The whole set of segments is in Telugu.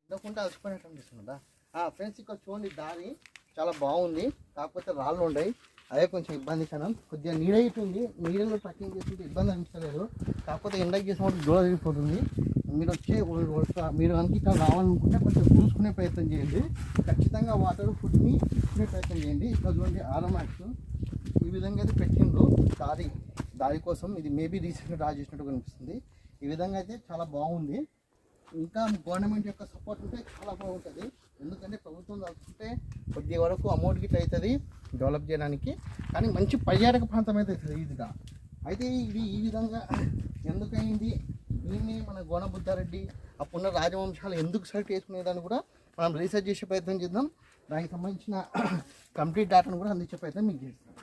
ఉండకుండా అలసిపోయినట్టు అనిపిస్తుందా? ఫ్రెండ్స్ ఇక్కడ చూడండి, దారి చాలా బాగుంది, కాకపోతే రాళ్ళు ఉన్నాయి, అదే కొంచెం ఇబ్బందికరం. కొద్దిగా నీడ ఉంది, నీడలో ట్రెక్కింగ్ చేస్తుంటే ఇబ్బంది అనిపించలేదు, కాకపోతే ఎండకి చేసినప్పుడు దూరం తిరిగిపోతుంది. మీరు మీరు కనుక ఇక్కడ రావాలనుకుంటే కొంచెం చూసుకునే ప్రయత్నం చేయండి. ఖచ్చితంగా వాటర్ ఫుడ్ని తీసుకునే ప్రయత్నం చేయండి. ఇక్కడ చూడండి ఆరోమాక్స్ ఈ విధంగా అయితే పెట్టిండ్రు దారి కోసం. ఇది మేబీ రీసెంట్గా డ్రా చేసినట్టు కనిపిస్తుంది. ఈ విధంగా అయితే చాలా బాగుంది. ఇంకా గవర్నమెంట్ యొక్క సపోర్ట్ ఉంటే చాలా బాగుంటుంది. ఎందుకంటే ప్రభుత్వం తలుచుకుంటే కొద్ది వరకు అమౌంట్ గిట్ల అవుతుంది డెవలప్ చేయడానికి, కానీ మంచి పర్యాటక ప్రాంతం అయితే అవుతుంది ఈజీగా. అయితే ఇది ఈ విధంగా ఎందుకైంది, దీన్ని మన గోనబుద్ధారెడ్డి ఆ పునః రాజవంశాలు ఎందుకు సెలెక్ట్ చేసుకునేదాన్ని కూడా మనం రీసెర్చ్ చేసే ప్రయత్నం చేద్దాం. దానికి సంబంధించిన కంప్లీట్ డేటాను కూడా అందించే ప్రయత్నం మీకు చేస్తాం.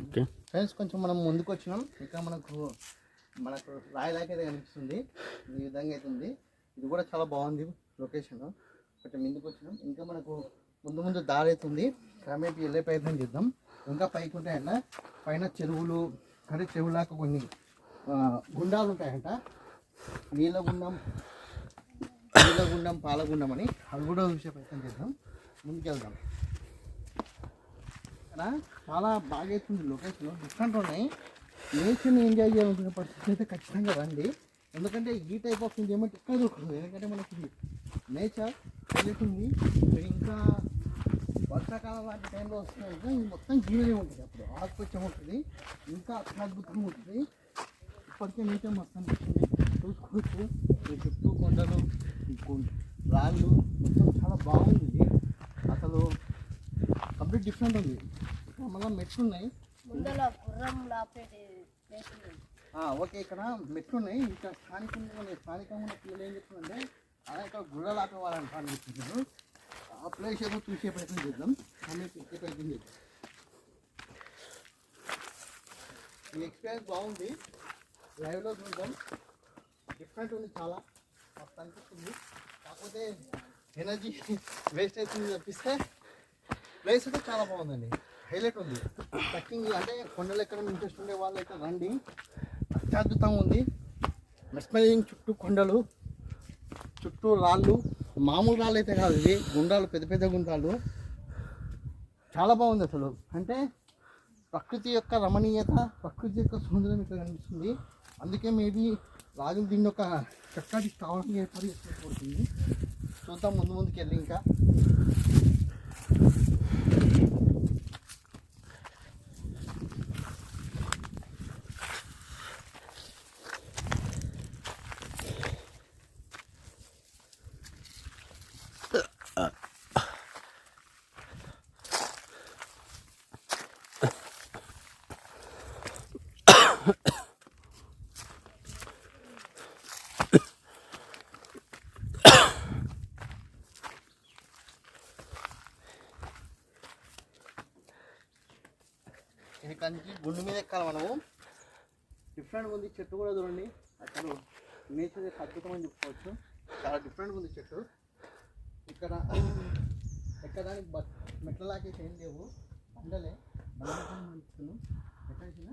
ఓకే ఫ్రెండ్స్, కొంచెం మనం ముందుకు వచ్చినాం. ఇక్కడ మనకు రాయలాగా అయితే కనిపిస్తుంది, ఈ విధంగా అయితే ఉంది. ఇది కూడా చాలా బాగుంది లొకేషన్. కొంచెం ముందుకు వచ్చినాం, ఇంకా మనకు ముందు దారి అయితే ఉంది. క్రమేపీ వెళ్ళే ప్రయత్నం చేద్దాం. ఇంకా పైకి ఉంటాయంట, పైన చెరువులు, అంటే చెరువులాగా కొన్ని గుండాలు ఉంటాయంట, నీళ్ళగుండం, పాలగుండం అని, అవి కూడా చూసే ప్రయత్నం చేద్దాం. ముందుకెళ్దాం. ఇక్కడ చాలా బాగా అవుతుంది లొకేషన్, డిఫరెంట్ ఉన్నాయి. నేచర్ని ఎంజాయ్ చేయాలనుకునే పరిస్థితి అయితే ఖచ్చితంగా రండి. ఎందుకంటే ఈ టైప్ ఆఫ్ ఎంజాయ్మెంట్ ఎక్కడ దొరుకుతుంది. ఎందుకంటే మనకి నేచర్ తెలుస్తుంది. ఇంకా వర్షాకాలం లాంటి టైంలో వస్తున్నాయి, ఇది మొత్తం గ్రీనరీ ఉంటుంది, అప్పుడు ఆకుపచ్చం ఉంటుంది, ఇంకా అద్భుతంగా ఉంటుంది. ఇప్పటికే నేచర్ మొత్తం చూసుకోవచ్చు. ఈ చుట్టూ కొండలు, రాళ్ళు మొత్తం చాలా బాగుంది. అసలు కంప్లీట్ డిఫరెంట్ ఉంది. మళ్ళీ మెట్లు ఉన్నాయి. ఓకే, ఇక్కడ మెట్లు ఉన్నాయి. ఇక్కడ స్థానికంగా ఉన్న పిల్లలు ఏం చెప్తుందంటే అలా ఇక్కడ గుర్రాలు ఆపేవాళ్ళని చెప్తున్నారు. ఆ ప్లేస్ ఏదో చూసే ప్రయత్నం చేద్దాం, చూసే ప్రయత్నం చేద్దాం. ఈ ఎక్స్పీరియన్స్ బాగుంది, లైవ్లో చూద్దాం. డిఫరెంట్ ఉంది, చాలా మస్తు అనిపిస్తుంది. కాకపోతే ఎనర్జీ వేస్ట్ అవుతుంది తప్పిస్తే ప్లేస్ అయితే చాలా బాగుందండి, హైలైట్ ఉంది. ట్రెక్కింగ్ అంటే కొండలు ఎక్కడ ఇంట్రెస్ట్ ఉండే వాళ్ళు అయితే రండి, అత్యద్భుతంగా ఉంది. మెస్మరైజింగ్, చుట్టూ కొండలు, చుట్టూ రాళ్ళు, మామూలు రాళ్ళు అయితే కాదు, ఇవి గుండాలు, పెద్ద పెద్ద గుండాలు. చాలా బాగుంది అసలు. అంటే ప్రకృతి యొక్క రమణీయత, ప్రకృతి యొక్క సౌందర్యం ఇక్కడ కనిపిస్తుంది. అందుకే మేబీ రాజులు దీన్ని ఒక చక్కటి స్థావరం ఏర్పాటు చేసుకోబడుతుంది. చూద్దాం ముందుకు వెళ్ళి. ఇంకా ఇది కంచి గుండు మీద ఎక్కాలి మనము. డిఫరెంట్గా ఉంది. చెట్టు కూడా చూడండి, అసలు నేచర్ అద్భుతమని చెప్పుకోవచ్చు. చాలా డిఫరెంట్గా ఉంది చెట్టు. ఇక్కడ ఎక్కడానికి మెట్లలాగేసి ఏం లేవు, బండలే అనిపిస్తున్నాం. ఎక్కడికి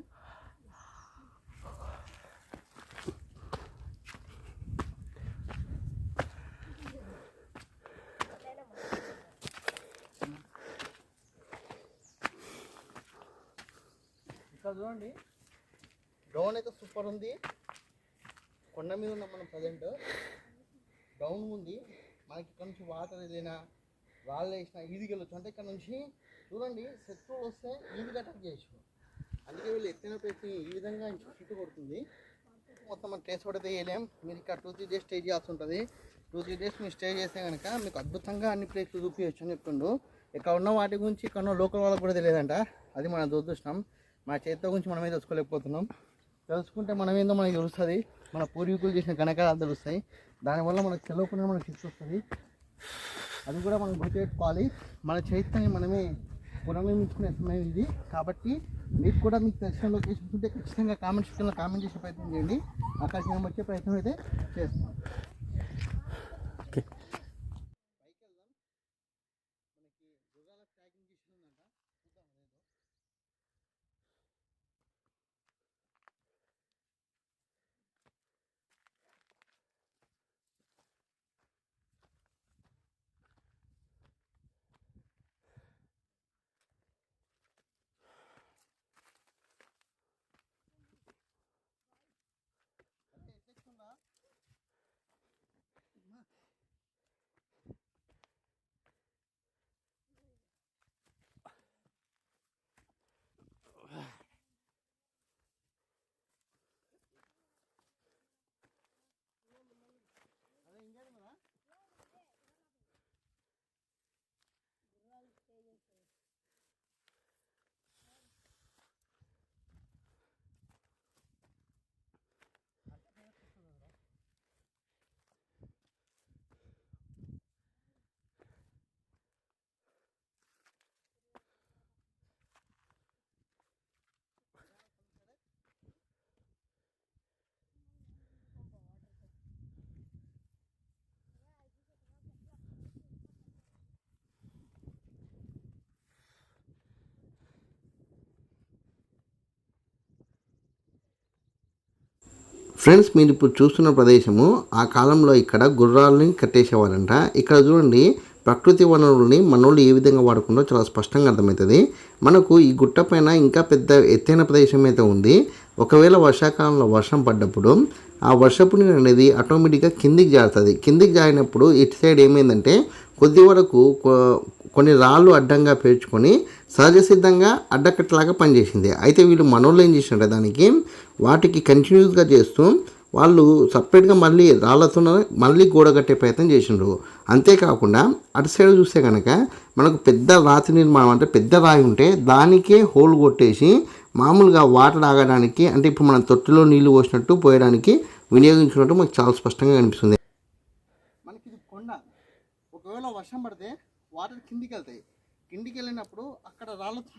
ఇక్కడ చూడండి, డౌన్ అయితే సూపర్ ఉంది. కొండ మీద ఉన్నాం మనం ప్రజెంట్. డౌన్ ఉంది, మనకి ఇక్కడ నుంచి వాటర్ ఏదైనా రాళ్ళు వేసినా ఈజీగా వెళ్ళొచ్చు. అంటే ఇక్కడ నుంచి చూడండి, శత్రువులు వస్తే ఈజీగా అటాక్ చేయొచ్చు. అందుకే వీళ్ళు ఎత్తైన ప్రతి ఈ విధంగా చుట్టూ కొడుతుంది. మొత్తం మనం ట్రేస్ పడితే వేయలేం. మీరు ఇక్కడ 2-3 days స్టే చేయాల్సి ఉంటుంది. 2-3 days మీరు స్టే చేస్తే కనుక మీకు అద్భుతంగా అన్ని ప్లేస్లు చూపించచ్చు అని చెప్తుండు. ఇక్కడ ఉన్న వాటి గురించి ఇక్కడ ఉన్న లోకల్ వాళ్ళకి కూడా తెలియదంట. అది మన దురదృష్టం. మన చేతితో గురించి మనమే తెలుసుకోలేకపోతున్నాం. తెలుసుకుంటే మనం ఏందో మనకి తెలుస్తుంది. మన పూర్వీకులు చేసిన ఘనకారాలు తెలుస్తాయి. దానివల్ల మనకు తెలియకుండా మనకు శిక్ష వస్తుంది. అది కూడా మనం గుర్తుపెట్టుకోవాలి. మన చైతన్యాన్ని మనమే పునర్నిర్మించుకునే సమయం ఇది. కాబట్టి మీకు కూడా మీకు తెలిసిన లొకేషన్స్ ఉంటే ఖచ్చితంగా కామెంట్ సెక్షన్లో కామెంట్ చేసే ప్రయత్నం చేయండి. అక్కడికి మేము వచ్చే ప్రయత్నం అయితే చేస్తాం. ఫ్రెండ్స్, మీరు ఇప్పుడు చూస్తున్న ప్రదేశము ఆ కాలంలో ఇక్కడ గుర్రాలని కట్టేసేవారంట. ఇక్కడ చూడండి, ప్రకృతి వనరుల్ని మనోళ్ళు ఏ విధంగా వాడుకుంటో చాలా స్పష్టంగా అర్థమవుతుంది. మనకు ఈ గుట్ట పైన ఇంకా పెద్ద ఎత్తైన ప్రదేశం అయితే ఉంది. ఒకవేళ వర్షాకాలంలో వర్షం పడ్డప్పుడు ఆ వర్షపు నీరు అనేది ఆటోమేటిక్గా కిందికి జారుతుంది. కిందికి జారినప్పుడు ఇటు సైడ్ ఏమైందంటే కొద్ది వరకు కొన్ని రాళ్ళు అడ్డంగా పేర్చుకొని సహజ సిద్ధంగా అడ్డకట్టలాగా పనిచేసింది. అయితే వీళ్ళు మనోళ్ళు ఏం చేసినారంటే దానికి వాటికి కంటిన్యూస్గా చేస్తూ వాళ్ళు సపరేట్గా మళ్ళీ రాళ్ళతో మళ్ళీ గోడ కట్టే ప్రయత్నం చేసిండ్రు. అంతేకాకుండా అటు సైడ్ చూస్తే కనుక మనకు పెద్ద రాతి నిర్మాణం, అంటే పెద్ద రాయి ఉంటే దానికే హోల్ కొట్టేసి మామూలుగా వాటర్ ఆగడానికి, అంటే ఇప్పుడు మనం తొట్టిలో నీళ్లు పోసినట్టు పోయడానికి వినియోగించినట్టు మనకు చాలా స్పష్టంగా కనిపిస్తుంది. మనకి ఇది కొండ, ఒకవేళ వర్షం పడితే వాటర్ కిందికి వెళ్తాయి. కిందికి వెళ్ళినప్పుడు అక్కడ రాళ్ళతో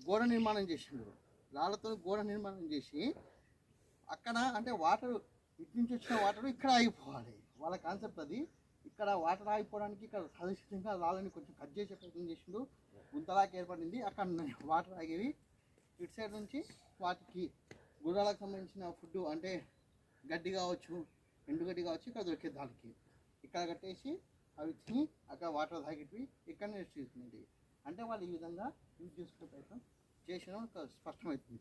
గోడ నిర్మాణం చేసిండ్రు. రాళ్ళతో గోడ నిర్మాణం చేసి అక్కడ అంటే వాటర్ ఇటు నుంచి వచ్చిన వాటర్ ఇక్కడ ఆగిపోవాలి. వాళ్ళ కాన్సెప్ట్ అది. ఇక్కడ వాటర్ ఆగిపోవడానికి ఇక్కడ సదృశ్యంగా రాళ్ళని కొంచెం కట్ చేసే ప్రయత్నం చేసిండు. గుంతలాగా ఏర్పడింది. అక్కడ వాటర్ ఆగేవి. ఇటు సైడ్ నుంచి వాటికి గుర్రాలకు సంబంధించిన ఫుడ్, అంటే గడ్డి కావచ్చు, ఎండుగడ్డి కావచ్చు, ఇక్కడ దొరికే దానికి ఇక్కడ కట్టేసి అవి తిని అక్కడ వాటర్ తాగేటివి ఇక్కడ రెస్ట్ తీసుకునేవి. అంటే వాళ్ళు ఈ విధంగా యూజ్ చేసుకునే ప్రయత్నం చేసిన స్పష్టమవుతుంది.